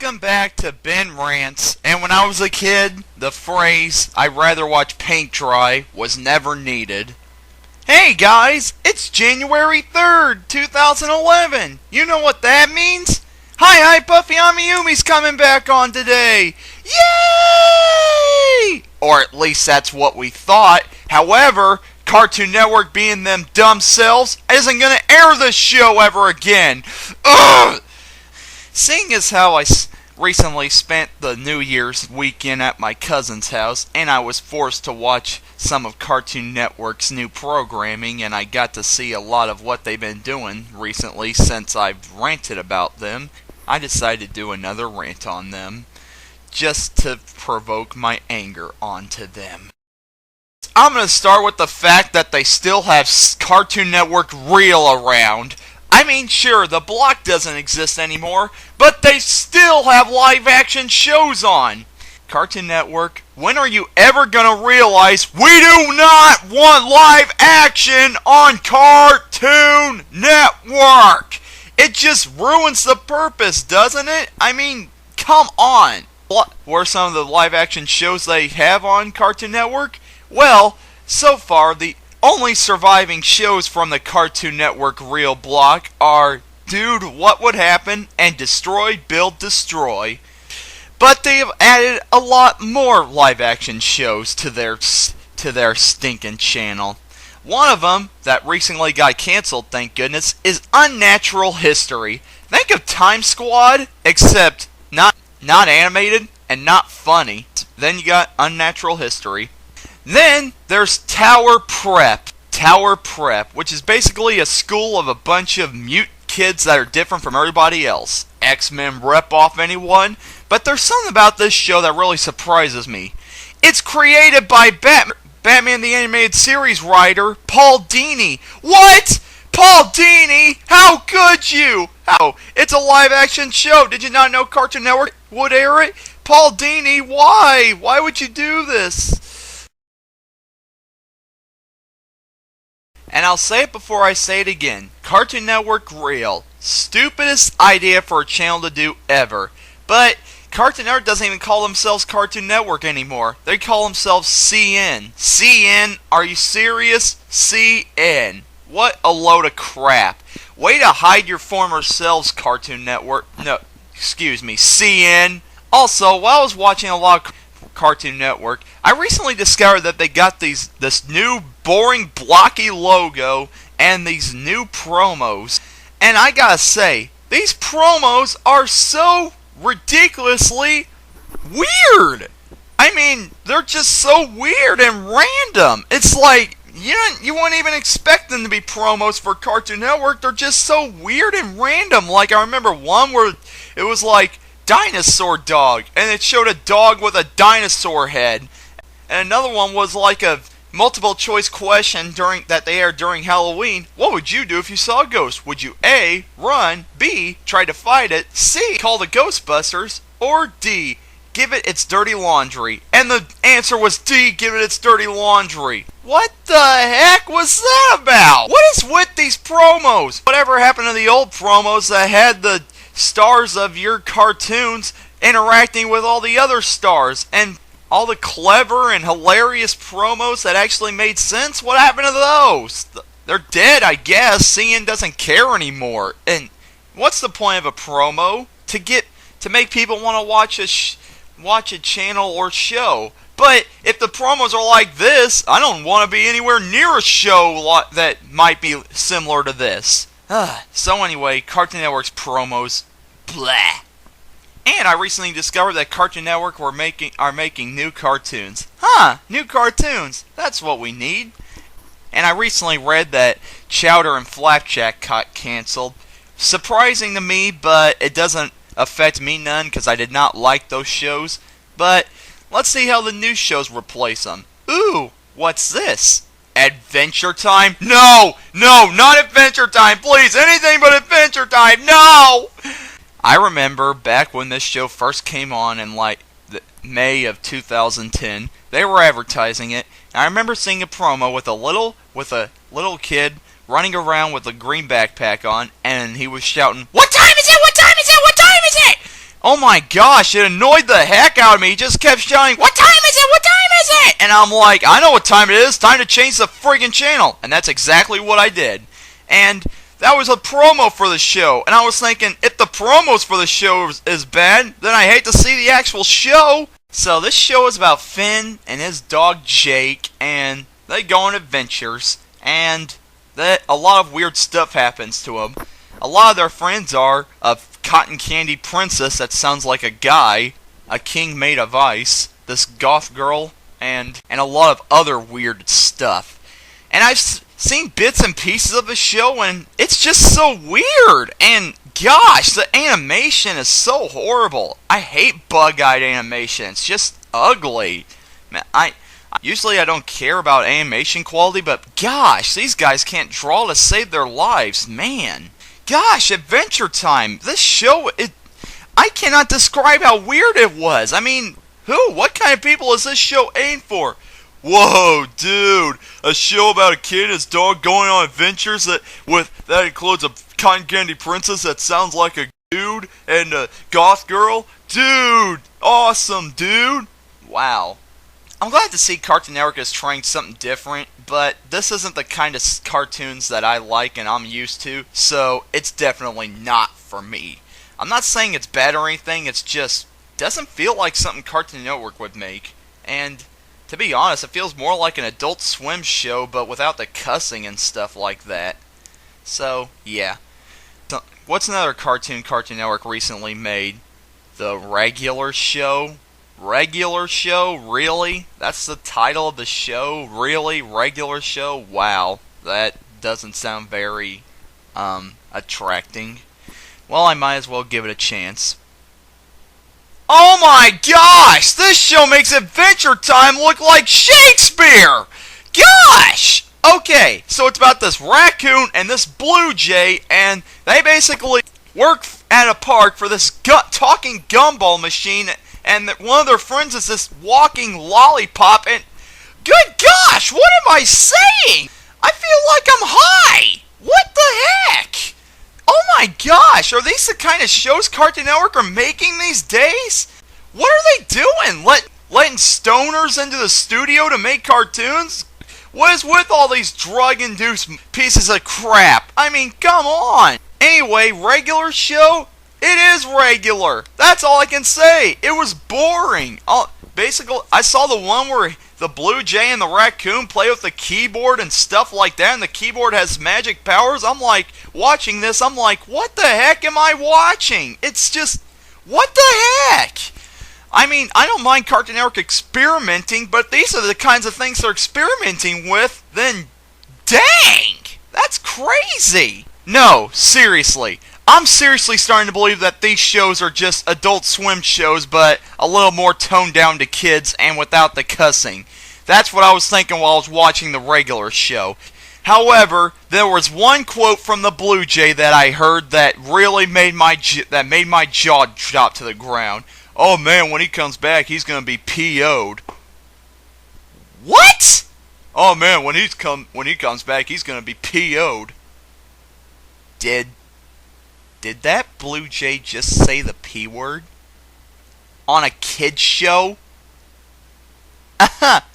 Welcome back to Ben Rants, and when I was a kid, the phrase, "I'd rather watch paint dry," was never needed. Hey guys, it's January 3rd, 2011. You know what that means? Hi, Buffy Amiyumi's coming back on today! Yay! Or at least that's what we thought. However, Cartoon Network, being them dumb selves, isn't gonna air this show ever again. Ugh! Seeing as how I recently spent the New Year's weekend at my cousin's house, and I was forced to watch some of Cartoon Network's new programming, and I got to see a lot of what they've been doing recently since I've ranted about them, I decided to do another rant on them, just to provoke my anger onto them. I'm going to start with the fact that they still have Cartoon Network Reel around. I mean, sure, the block doesn't exist anymore, but they still have live-action shows on. Cartoon Network, when are you ever gonna realize we do not want live action on Cartoon Network? It just ruins the purpose, doesn't it? I mean, come on. What were some of the live-action shows they have on Cartoon Network? Well, so far, the only surviving shows from the Cartoon Network Reel block are Dude, What Would Happen and Destroy, Build, Destroy. But they have added a lot more live-action shows to their stinking channel. One of them, that recently got cancelled, thank goodness, is Unnatural History. Think of Time Squad, except not animated and not funny. Then you got Unnatural History. Then there's Tower Prep. Tower Prep, which is basically a school of a bunch of mute kids that are different from everybody else. X-Men rep off anyone? But there's something about this show that really surprises me. It's created by Batman the Animated Series writer Paul Dini. What? Paul Dini? How could you? How? It's a live-action show. Did you not know Cartoon Network would air it? Paul Dini, why? Why would you do this? And I'll say it before I say it again. Cartoon Network Reel. Stupidest idea for a channel to do ever. But Cartoon Network doesn't even call themselves Cartoon Network anymore. They call themselves CN. CN? Are you serious? CN. What a load of crap. Way to hide your former selves, Cartoon Network. No, excuse me, CN. Also, while I was watching a lot of Cartoon Network, I recently discovered that they got this new boring blocky logo and these new promos, and I gotta say, these promos are so ridiculously weird. I mean, they're just so weird and random. It's like you wouldn't even expect them to be promos for Cartoon Network. They're just so weird and random. Like, I remember one where it was like Dinosaur Dog, and it showed a dog with a dinosaur head. And another one was like a multiple choice question that they aired during Halloween. What would you do if you saw a ghost? Would you A, run, B, try to fight it, C, call the Ghostbusters, or D, give it its dirty laundry? And the answer was D, give it its dirty laundry. What the heck was that about? What is with these promos? Whatever happened to the old promos that had the stars of your cartoons interacting with all the other stars, and all the clever and hilarious promos that actually made sense? What happened to those? They're dead, I guess. CN doesn't care anymore. And what's the point of a promo? To make people want to watch a channel or show. But if the promos are like this, I don't want to be anywhere near a show that might be similar to this. So anyway, Cartoon Network's promos, blah. And I recently discovered that Cartoon Network are making new cartoons. New cartoons. That's what we need. And I recently read that Chowder and Flapjack got canceled. Surprising to me, but it doesn't affect me none because I did not like those shows. But let's see how the new shows replace them. Ooh, what's this? Adventure Time? No, not Adventure Time, please, anything but Adventure Time, no! I remember back when this show first came on in like May of 2010, they were advertising it, and I remember seeing a promo with a little kid running around with a green backpack on, and he was shouting, "What time is it? What time is it? What time is it?" oh my gosh, it annoyed the heck out of me. He just kept shouting, "What time is it? What time is it?" And I'm like, I know what time it is. Time to change the friggin' channel. And that's exactly what I did. And that was a promo for the show. And I was thinking, if the promos for the show is bad, then I hate to see the actual show. So this show is about Finn and his dog Jake, and they go on adventures, and a lot of weird stuff happens to them. A lot of their friends are a cotton candy princess that sounds like a guy, a king made of ice, this goth girl, and a lot of other weird stuff. And I've seen bits and pieces of the show, and it's just so weird. And gosh, the animation is so horrible. I hate bug-eyed animation. It's just ugly. Man, usually I don't care about animation quality, but gosh, these guys can't draw to save their lives, man. Gosh, Adventure Time. This show, I cannot describe how weird it was. I mean, what kind of people is this show aimed for? Whoa, dude, a show about a kid and his dog going on adventures that includes a cotton candy princess that sounds like a dude and a goth girl? Dude, awesome, dude. Wow. I'm glad to see Cartoon Network is trying something different, but this isn't the kind of cartoons that I like and I'm used to, so it's definitely not for me. I'm not saying it's bad or anything, it's just doesn't feel like something Cartoon Network would make. And to be honest, it feels more like an Adult Swim show, but without the cussing and stuff like that. So, yeah. So, what's another cartoon Cartoon Network recently made? The Regular Show? Regular Show? Really? That's the title of the show? Really? Regular Show? Wow. That doesn't sound very, attracting. Well, I might as well give it a chance. Oh my gosh! This show makes Adventure Time look like Shakespeare! Gosh! Okay, so it's about this raccoon and this blue jay, and they basically work at a park for this talking gumball machine, and one of their friends is this walking lollipop, and good gosh, what am I saying? I feel like I'm high! What the heck? Oh my gosh, are these the kind of shows Cartoon Network are making these days? What are they doing? Letting stoners into the studio to make cartoons? What is with all these drug-induced pieces of crap? I mean, come on! Anyway, Regular Show? It is regular. That's all I can say. It was boring. Basically, I saw the one where the blue jay and the raccoon play with the keyboard and stuff like that, and the keyboard has magic powers. I'm like, watching this, I'm like, what the heck am I watching? It's just, what the heck? I mean, I don't mind Cartoon Network experimenting, but these are the kinds of things they're experimenting with, then dang, that's crazy. No, seriously. I'm seriously starting to believe that these shows are just Adult Swim shows, but a little more toned down to kids and without the cussing. That's what I was thinking while I was watching the Regular Show. However, there was one quote from the Blue Jay that I heard that really made my jaw drop to the ground. Oh man, when he comes back, he's gonna be PO'd. What? Oh man, when he comes back, he's gonna be PO'd. Did that Blue Jay just say the P word? On a kid's show? Aha!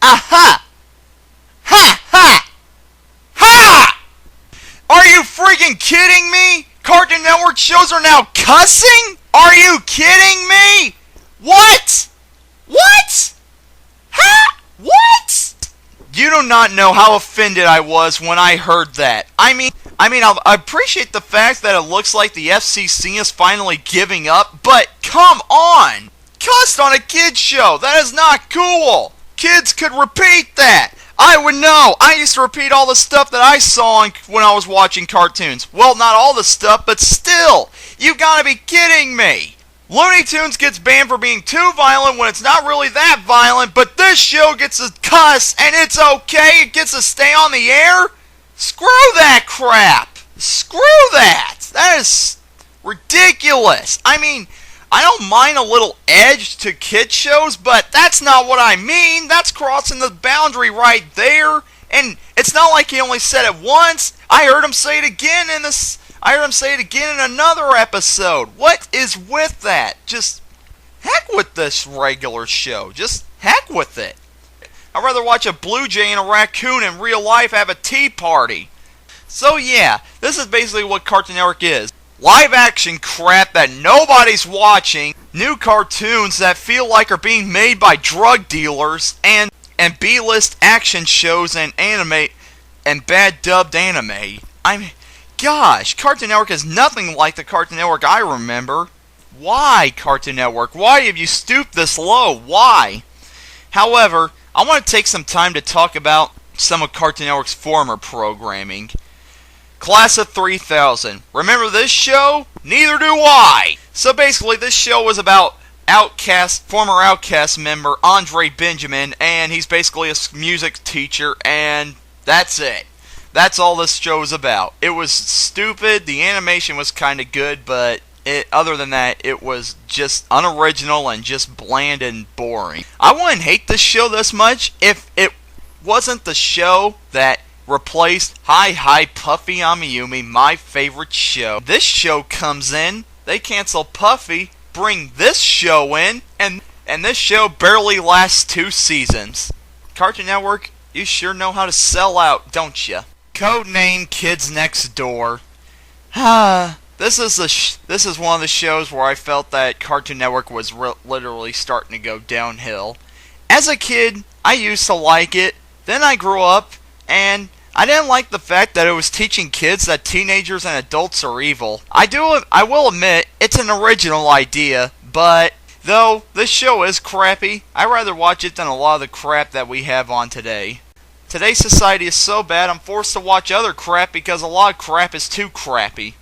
Aha! Ha! Ha! Ha! Are you freaking kidding me? Cartoon Network shows are now cussing? Are you kidding me? What? What? Ha! What? You do not know how offended I was when I heard that. I mean, I appreciate the fact that it looks like the FCC is finally giving up, but come on! Cussed on a kid's show! That is not cool! Kids could repeat that! I would know! I used to repeat all the stuff that I saw when I was watching cartoons. Well, not all the stuff, but still! You gotta be kidding me! Looney Tunes gets banned for being too violent when it's not really that violent, but this show gets a cuss, and it's okay? It gets to stay on the air? Screw that crap! Screw that! That is ridiculous! I mean, I don't mind a little edge to kid shows, but that's not what I mean! That's crossing the boundary right there! And it's not like he only said it once, I heard him say it again in this... I heard him say it again in another episode. What is with that? Just heck with this regular show. Just heck with it. I'd rather watch a blue jay and a raccoon in real life have a tea party. So yeah, this is basically what Cartoon Network is. Live action crap that nobody's watching, new cartoons that feel like are being made by drug dealers, and B-list action shows and anime, and bad dubbed anime. Gosh, Cartoon Network is nothing like the Cartoon Network I remember. Why, Cartoon Network? Why have you stooped this low? Why? However, I want to take some time to talk about some of Cartoon Network's former programming. Class of 3000. Remember this show? Neither do I! So basically, this show was about former Outcast member Andre Benjamin, and he's basically a music teacher, and that's it. That's all this show is about. It was stupid, the animation was kind of good, but other than that, it was just unoriginal and just bland and boring. I wouldn't hate this show this much if it wasn't the show that replaced Hi Hi Puffy Amiyumi, my favorite show. This show comes in, they cancel Puffy, bring this show in, and this show barely lasts 2 seasons. Cartoon Network, you sure know how to sell out, don't you? Codename Kids Next Door. This is one of the shows where I felt that Cartoon Network was literally starting to go downhill. As a kid, I used to like it. Then I grew up, and I didn't like the fact that it was teaching kids that teenagers and adults are evil. I will admit, it's an original idea, but though this show is crappy, I'd rather watch it than a lot of the crap that we have on today. Today's society is so bad, I'm forced to watch other crap because a lot of crap is too crappy.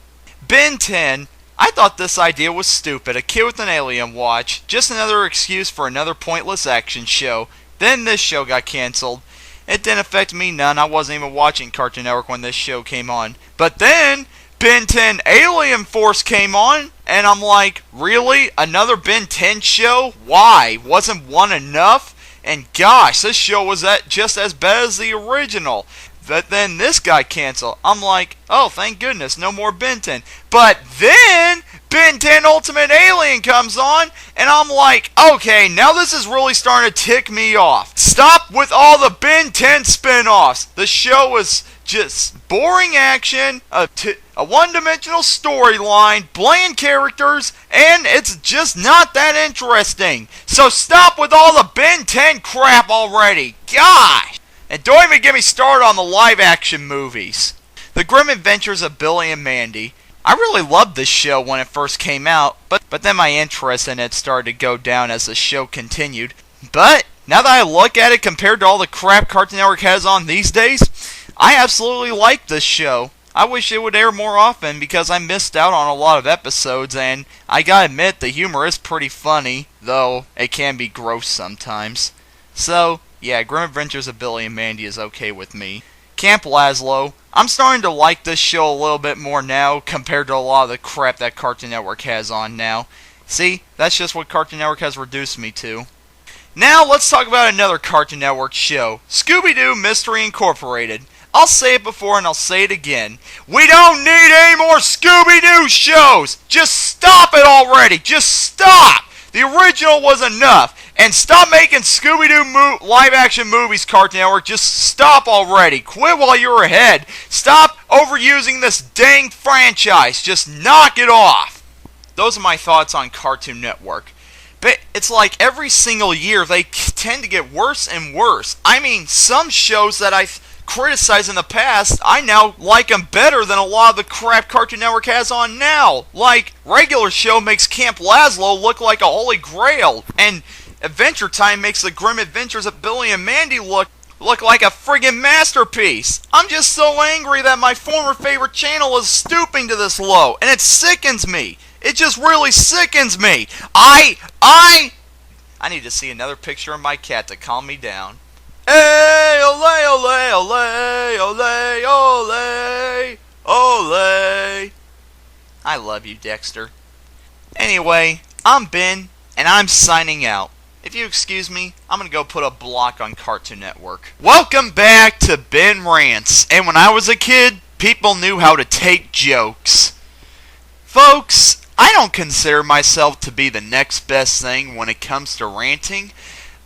Ben 10, I thought this idea was stupid. A kid with an alien watch. Just another excuse for another pointless action show. Then this show got cancelled. It didn't affect me none. I wasn't even watching Cartoon Network when this show came on. But then Ben 10 Alien Force came on, and I'm like, really? Another Ben 10 show? Why? Wasn't one enough? And gosh, this show was just as bad as the original. But then this got canceled. I'm like, oh, thank goodness, no more Ben 10. But then Ben 10 Ultimate Alien comes on, and I'm like, okay, now this is really starting to tick me off. Stop with all the Ben 10 spin-offs. The show was just boring action, a one-dimensional storyline, bland characters, and it's just not that interesting. So stop with all the Ben 10 crap already. Gosh! And don't even get me started on the live-action movies. The Grim Adventures of Billy and Mandy. I really loved this show when it first came out, but then my interest in it started to go down as the show continued. But now that I look at it compared to all the crap Cartoon Network has on these days, I absolutely like this show. I wish it would air more often because I missed out on a lot of episodes, and I gotta admit the humor is pretty funny, though it can be gross sometimes. So, yeah, Grim Adventures of Billy and Mandy is okay with me. Camp Lazlo. I'm starting to like this show a little bit more now compared to a lot of the crap that Cartoon Network has on now. See, that's just what Cartoon Network has reduced me to. Now, let's talk about another Cartoon Network show. Scooby-Doo Mystery Incorporated. I'll say it before and I'll say it again. We don't need any more Scooby-Doo shows! Just stop it already! Just stop! The original was enough. And stop making Scooby-Doo live-action movies, Cartoon Network. Just stop already. Quit while you're ahead. Stop overusing this dang franchise. Just knock it off. Those are my thoughts on Cartoon Network. But it's like every single year they tend to get worse and worse. I mean, some shows that I've criticized in the past, I now like them better than a lot of the crap Cartoon Network has on now. Like, regular show makes Camp Lazlo look like a holy grail, and Adventure Time makes the Grim Adventures of Billy and Mandy look like a friggin' masterpiece. I'm just so angry that my former favorite channel is stooping to this low, and it sickens me. It just really sickens me. I need to see another picture of my cat to calm me down. Hey, ole, ole, ole, ole, ole, ole. I love you, Dexter. Anyway, I'm Ben, and I'm signing out. If you excuse me, I'm going to go put a block on Cartoon Network. Welcome back to Ben Rants. And when I was a kid, people knew how to take jokes. Folks, I don't consider myself to be the next best thing when it comes to ranting,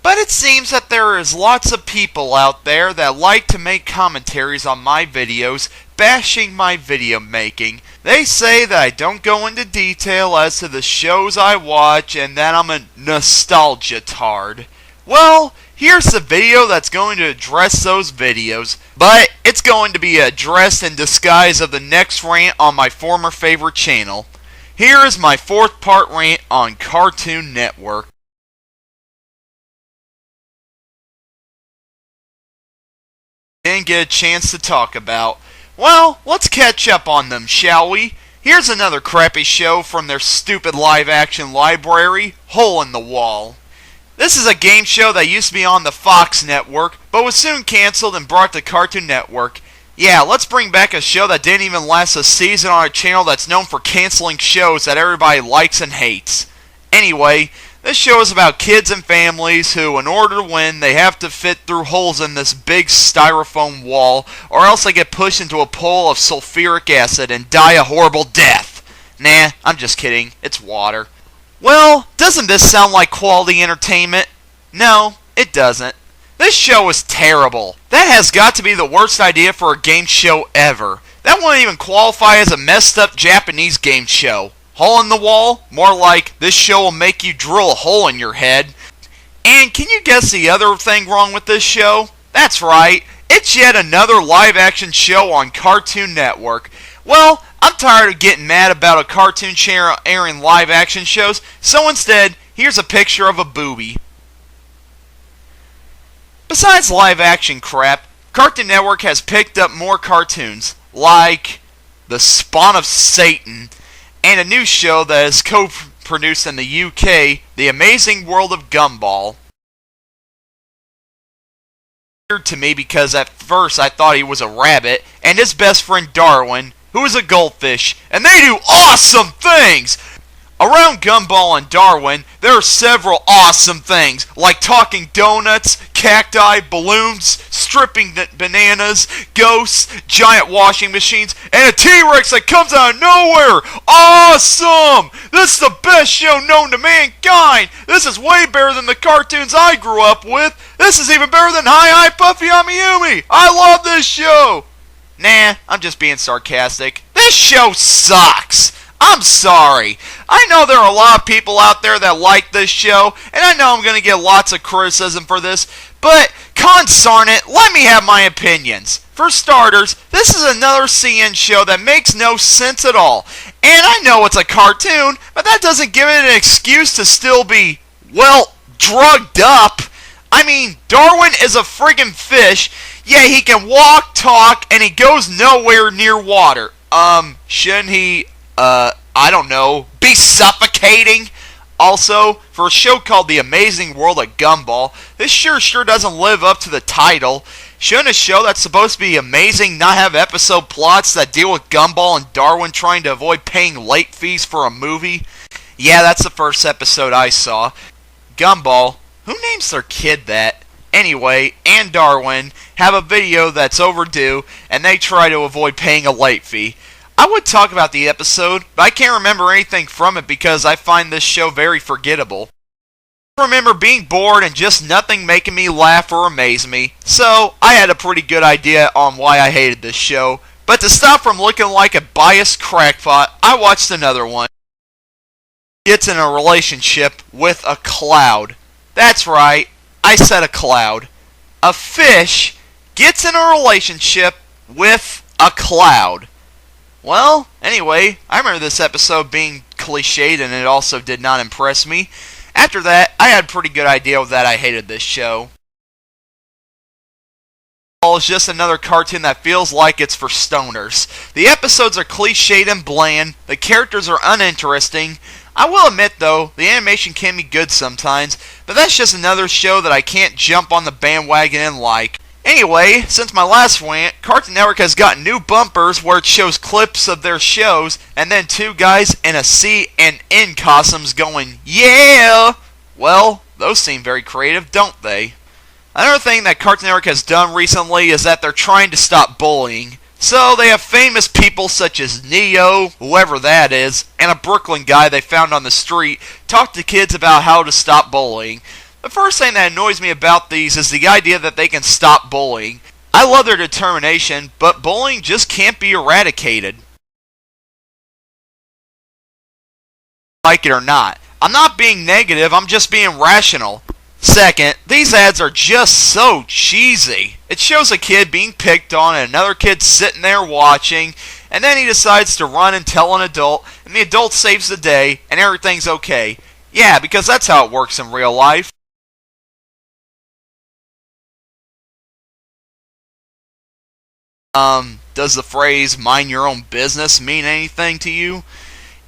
but it seems that there is lots of people out there that like to make commentaries on my videos, bashing my video making. They say that I don't go into detail as to the shows I watch and that I'm a nostalgiatard. Well, here's the video that's going to address those videos, but it's going to be addressed in disguise of the next rant on my former favorite channel. Here is my 4th part rant on Cartoon Network. Didn't get a chance to talk about. Well, let's catch up on them, shall we? Here's another crappy show from their stupid live-action library, Hole in the Wall. This is a game show that used to be on the Fox network, but was soon cancelled and brought to Cartoon Network. Yeah, let's bring back a show that didn't even last a season on a channel that's known for canceling shows that everybody likes and hates. Anyway, this show is about kids and families who, in order to win, they have to fit through holes in this big styrofoam wall, or else they get pushed into a pool of sulfuric acid and die a horrible death. Nah, I'm just kidding. It's water. Well, doesn't this sound like quality entertainment? No, it doesn't. This show is terrible. That has got to be the worst idea for a game show ever. That wouldn't even qualify as a messed up Japanese game show. Hole in the Wall? More like, this show will make you drill a hole in your head. And can you guess the other thing wrong with this show? That's right, it's yet another live-action show on Cartoon Network. Well, I'm tired of getting mad about a cartoon channel airing live-action shows, so instead, here's a picture of a booby. Besides live-action crap, Cartoon Network has picked up more cartoons, like The Spawn of Satan, and a new show that is co-produced in the UK, The Amazing World of Gumball. Weird to me because at first I thought he was a rabbit, and his best friend Darwin, who is a goldfish, and they do awesome things! Around Gumball and Darwin, there are several awesome things, like talking donuts, cacti, balloons, stripping bananas, ghosts, giant washing machines, and a T-Rex that comes out of nowhere! Awesome! This is the best show known to mankind! This is way better than the cartoons I grew up with! This is even better than Hi Hi Puffy Amiyumi! I love this show! Nah, I'm just being sarcastic. This show sucks! I'm sorry. I know there are a lot of people out there that like this show, and I know I'm going to get lots of criticism for this, but consarn it, let me have my opinions. For starters, this is another CN show that makes no sense at all. And I know it's a cartoon, but that doesn't give it an excuse to still be, well, drugged up. I mean, Darwin is a friggin' fish, yet he can walk, talk, and he goes nowhere near water. Shouldn't he, I don't know, be suffocating? Also, for a show called The Amazing World of Gumball, this sure doesn't live up to the title. Shouldn't a show that's supposed to be amazing not have episode plots that deal with Gumball and Darwin trying to avoid paying late fees for a movie? Yeah, that's the first episode I saw. Gumball, who names their kid that? Anyway, and Darwin have a video that's overdue, and they try to avoid paying a late fee. I would talk about the episode, but I can't remember anything from it because I find this show very forgettable. I remember being bored and just nothing making me laugh or amaze me, so I had a pretty good idea on why I hated this show. But to stop from looking like a biased crackpot, I watched another one. Gets in a relationship with a cloud. That's right, I said a cloud. A fish gets in a relationship with a cloud. Well, anyway, I remember this episode being cliched and it also did not impress me. After that, I had a pretty good idea that I hated this show. It's just another cartoon that feels like it's for stoners. The episodes are cliched and bland, the characters are uninteresting. I will admit though, the animation can be good sometimes, but that's just another show that I can't jump on the bandwagon and like. Anyway, since my last rant, Cartoon Network has got new bumpers where it shows clips of their shows, and then two guys in a C and N costumes going, yeah! Well, those seem very creative, don't they? Another thing that Cartoon Network has done recently is that they're trying to stop bullying. So they have famous people such as Neo, whoever that is, and a Brooklyn guy they found on the street talk to kids about how to stop bullying. The first thing that annoys me about these is the idea that they can stop bullying. I love their determination, but bullying just can't be eradicated. Like it or not. I'm not being negative, I'm just being rational. Second, these ads are just so cheesy. It shows a kid being picked on and another kid sitting there watching, and then he decides to run and tell an adult, and the adult saves the day, and everything's okay. Yeah, because that's how it works in real life. Does the phrase, mind your own business, mean anything to you?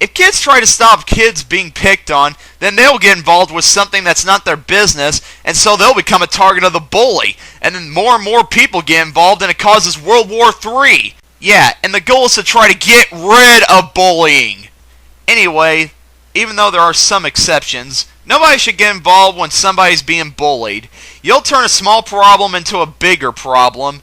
If kids try to stop kids being picked on, then they'll get involved with something that's not their business, and so they'll become a target of the bully. And then more and more people get involved, and it causes World War III. Yeah, and the goal is to try to get rid of bullying. Anyway, even though there are some exceptions, nobody should get involved when somebody's being bullied. You'll turn a small problem into a bigger problem.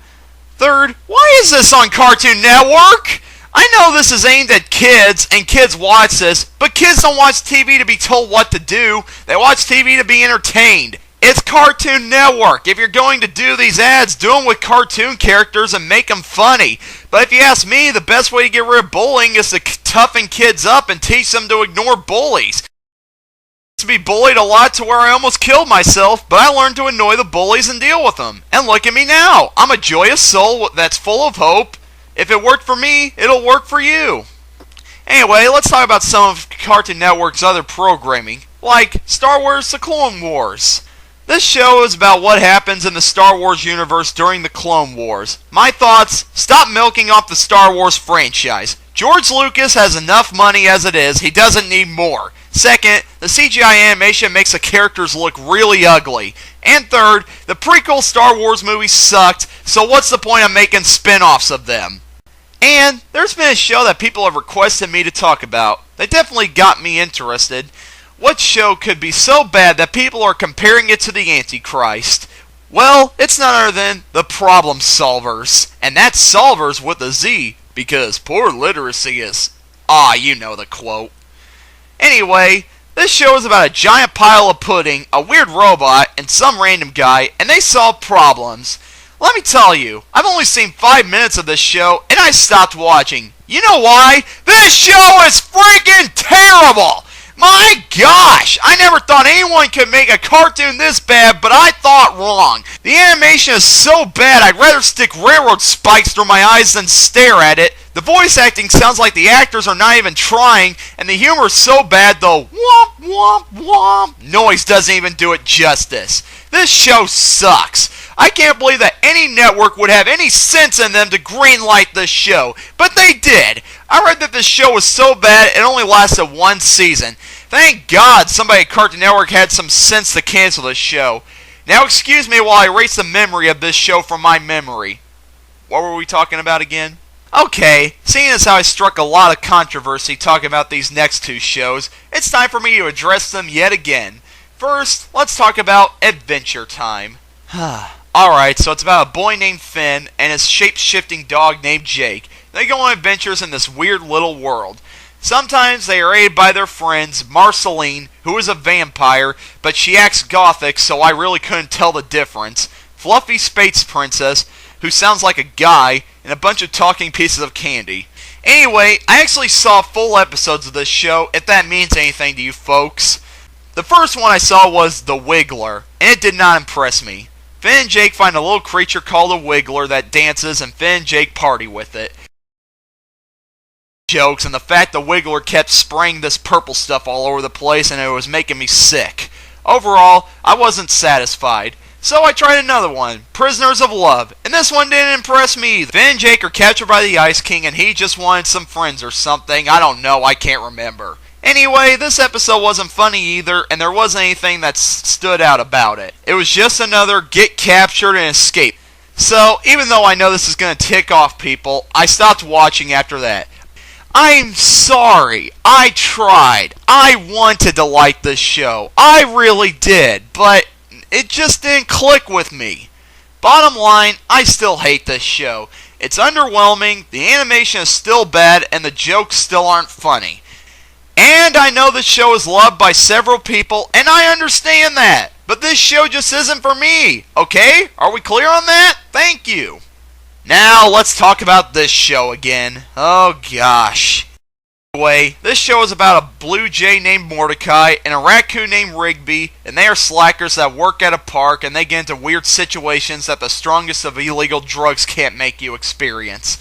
Third, why is this on Cartoon Network? I know this is aimed at kids, and kids watch this, but kids don't watch TV to be told what to do. They watch TV to be entertained. It's Cartoon Network. If you're going to do these ads, do them with cartoon characters and make them funny. But if you ask me, the best way to get rid of bullying is to toughen kids up and teach them to ignore bullies. I used to be bullied a lot to where I almost killed myself, but I learned to annoy the bullies and deal with them. And look at me now. I'm a joyous soul that's full of hope. If it worked for me, it'll work for you. Anyway, let's talk about some of Cartoon Network's other programming, like Star Wars: The Clone Wars. This show is about what happens in the Star Wars universe during the Clone Wars. My thoughts, stop milking off the Star Wars franchise. George Lucas has enough money as it is, he doesn't need more. Second, the CGI animation makes the characters look really ugly. And third, the prequel Star Wars movies sucked, so what's the point of making spin-offs of them? And there's been a show that people have requested me to talk about. They definitely got me interested. What show could be so bad that people are comparing it to the Antichrist? Well, it's none other than The Problem Solvers. And that's solvers with a Z, because poor literacy is... you know the quote. Anyway, this show is about a giant pile of pudding, a weird robot, and some random guy, and they solve problems. Let me tell you, I've only seen 5 minutes of this show, and I stopped watching. You know why? This show is freaking terrible! My gosh! I never thought anyone could make a cartoon this bad, but I thought wrong. The animation is so bad, I'd rather stick railroad spikes through my eyes than stare at it. The voice acting sounds like the actors are not even trying, and the humor is so bad the womp womp womp noise doesn't even do it justice. This show sucks. I can't believe that any network would have any sense in them to greenlight this show, but they did. I read that this show was so bad it only lasted 1 season. Thank God somebody at Cartoon Network had some sense to cancel this show. Now excuse me while I erase the memory of this show from my memory. What were we talking about again? Okay, seeing as how I struck a lot of controversy talking about these next 2 shows, it's time for me to address them yet again. First, let's talk about Adventure Time. Alright, so it's about a boy named Finn and his shape-shifting dog named Jake. They go on adventures in this weird little world. Sometimes they are aided by their friends, Marceline, who is a vampire, but she acts gothic, so I really couldn't tell the difference, Fluffy Space Princess, who sounds like a guy, and a bunch of talking pieces of candy. Anyway, I actually saw full episodes of this show, if that means anything to you folks. The first one I saw was The Wiggler, and it did not impress me. Finn and Jake find a little creature called a Wiggler that dances, and Finn and Jake party with it. Jokes, and the fact the Wiggler kept spraying this purple stuff all over the place, and it was making me sick. Overall, I wasn't satisfied. So I tried another one, Prisoners of Love, and this one didn't impress me either. Finn and Jake are captured by the Ice King, and he just wanted some friends or something. I don't know, I can't remember. Anyway, this episode wasn't funny either, and there wasn't anything that stood out about it. It was just another get captured and escape. So, even though I know this is going to tick off people, I stopped watching after that. I'm sorry. I tried. I wanted to like this show. I really did, but it just didn't click with me. Bottom line, I still hate this show. It's underwhelming, the animation is still bad, and the jokes still aren't funny. And I know this show is loved by several people, and I understand that. But this show just isn't for me, okay? Are we clear on that? Thank you. Now let's talk about this show again. Oh gosh. Anyway, this show is about a blue jay named Mordecai and a raccoon named Rigby, and they are slackers that work at a park and they get into weird situations that the strongest of illegal drugs can't make you experience.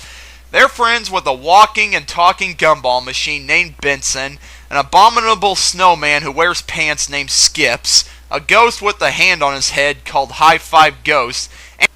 They're friends with a walking and talking gumball machine named Benson, an abominable snowman who wears pants named Skips, a ghost with a hand on his head called High Five Ghost, and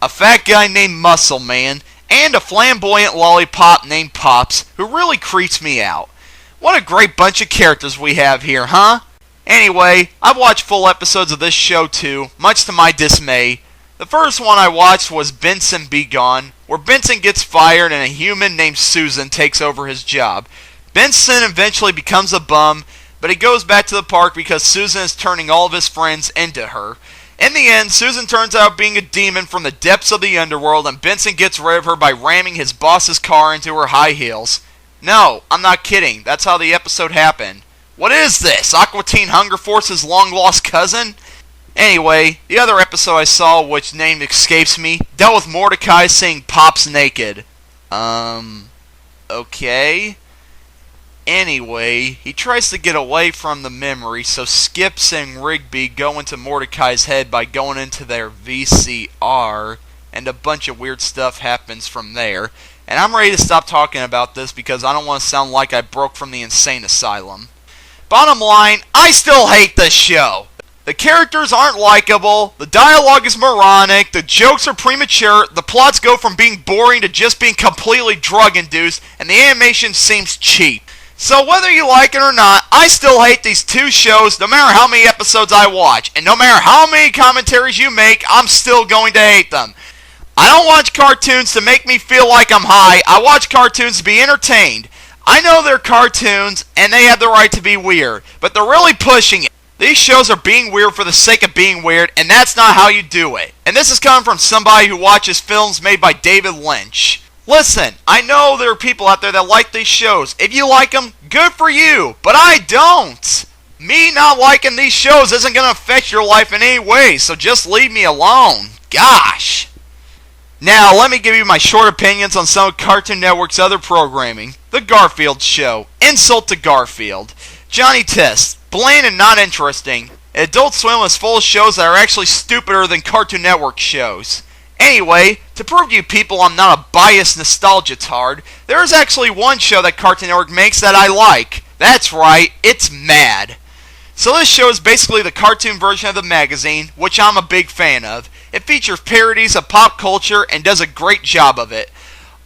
a fat guy named Muscle Man, and a flamboyant lollipop named Pops, who really creeps me out. What a great bunch of characters we have here, huh? Anyway, I've watched full episodes of this show too, much to my dismay. The first one I watched was Benson Be Gone, where Benson gets fired and a human named Susan takes over his job. Benson eventually becomes a bum, but he goes back to the park because Susan is turning all of his friends into her. In the end, Susan turns out being a demon from the depths of the underworld, and Benson gets rid of her by ramming his boss's car into her high heels. No, I'm not kidding. That's how the episode happened. What is this? Aqua Teen Hunger Force's long-lost cousin? Anyway, the other episode I saw, which name escapes me, dealt with Mordecai seeing Pops naked. Okay. Anyway, he tries to get away from the memory, so Skips and Rigby go into Mordecai's head by going into their VCR, and a bunch of weird stuff happens from there. And I'm ready to stop talking about this because I don't want to sound like I broke from the insane asylum. Bottom line, I still hate this show. The characters aren't likable, the dialogue is moronic, the jokes are premature, the plots go from being boring to just being completely drug-induced, and the animation seems cheap. So whether you like it or not, I still hate these two shows no matter how many episodes I watch. And no matter how many commentaries you make, I'm still going to hate them. I don't watch cartoons to make me feel like I'm high. I watch cartoons to be entertained. I know they're cartoons, and they have the right to be weird. But they're really pushing it. These shows are being weird for the sake of being weird, and that's not how you do it. And this is coming from somebody who watches films made by David Lynch. Listen, I know there are people out there that like these shows. If you like them, good for you, but I don't. Me not liking these shows isn't going to affect your life in any way, so just leave me alone. Gosh. Now, let me give you my short opinions on some of Cartoon Network's other programming. The Garfield Show. Insult to Garfield. Johnny Test. Bland and not interesting. Adult Swim is full of shows that are actually stupider than Cartoon Network shows. Anyway, to prove to you people I'm not a biased nostalgiatard, there is actually one show that Cartoon Network makes that I like. That's right, it's Mad. So this show is basically the cartoon version of the magazine, which I'm a big fan of. It features parodies of pop culture and does a great job of it.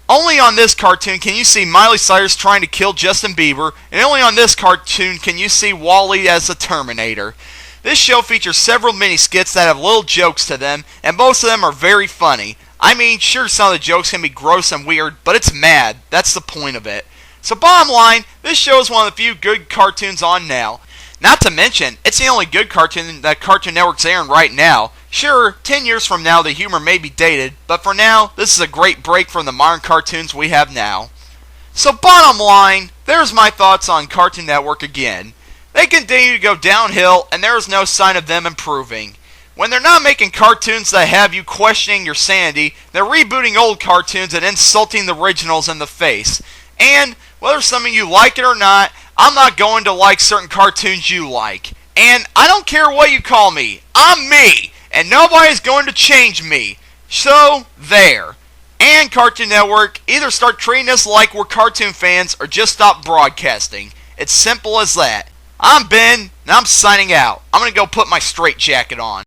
Only on this cartoon can you see Miley Cyrus trying to kill Justin Bieber, and only on this cartoon can you see Wall-E as the Terminator. This show features several mini-skits that have little jokes to them, and most of them are very funny. I mean, sure, some of the jokes can be gross and weird, but it's Mad. That's the point of it. So bottom line, this show is one of the few good cartoons on now. Not to mention, it's the only good cartoon that Cartoon Network's airing right now. Sure, 10 years from now the humor may be dated, but for now, this is a great break from the modern cartoons we have now. So bottom line, there's my thoughts on Cartoon Network again. They continue to go downhill, and there is no sign of them improving. When they're not making cartoons that have you questioning your sanity, they're rebooting old cartoons and insulting the originals in the face. And, whether some of you like it or not, I'm not going to like certain cartoons you like. And I don't care what you call me. I'm me, and nobody's going to change me. So, there. And Cartoon Network, either start treating us like we're cartoon fans or just stop broadcasting. It's simple as that. I'm Ben, and I'm signing out. I'm going to go put my straitjacket on.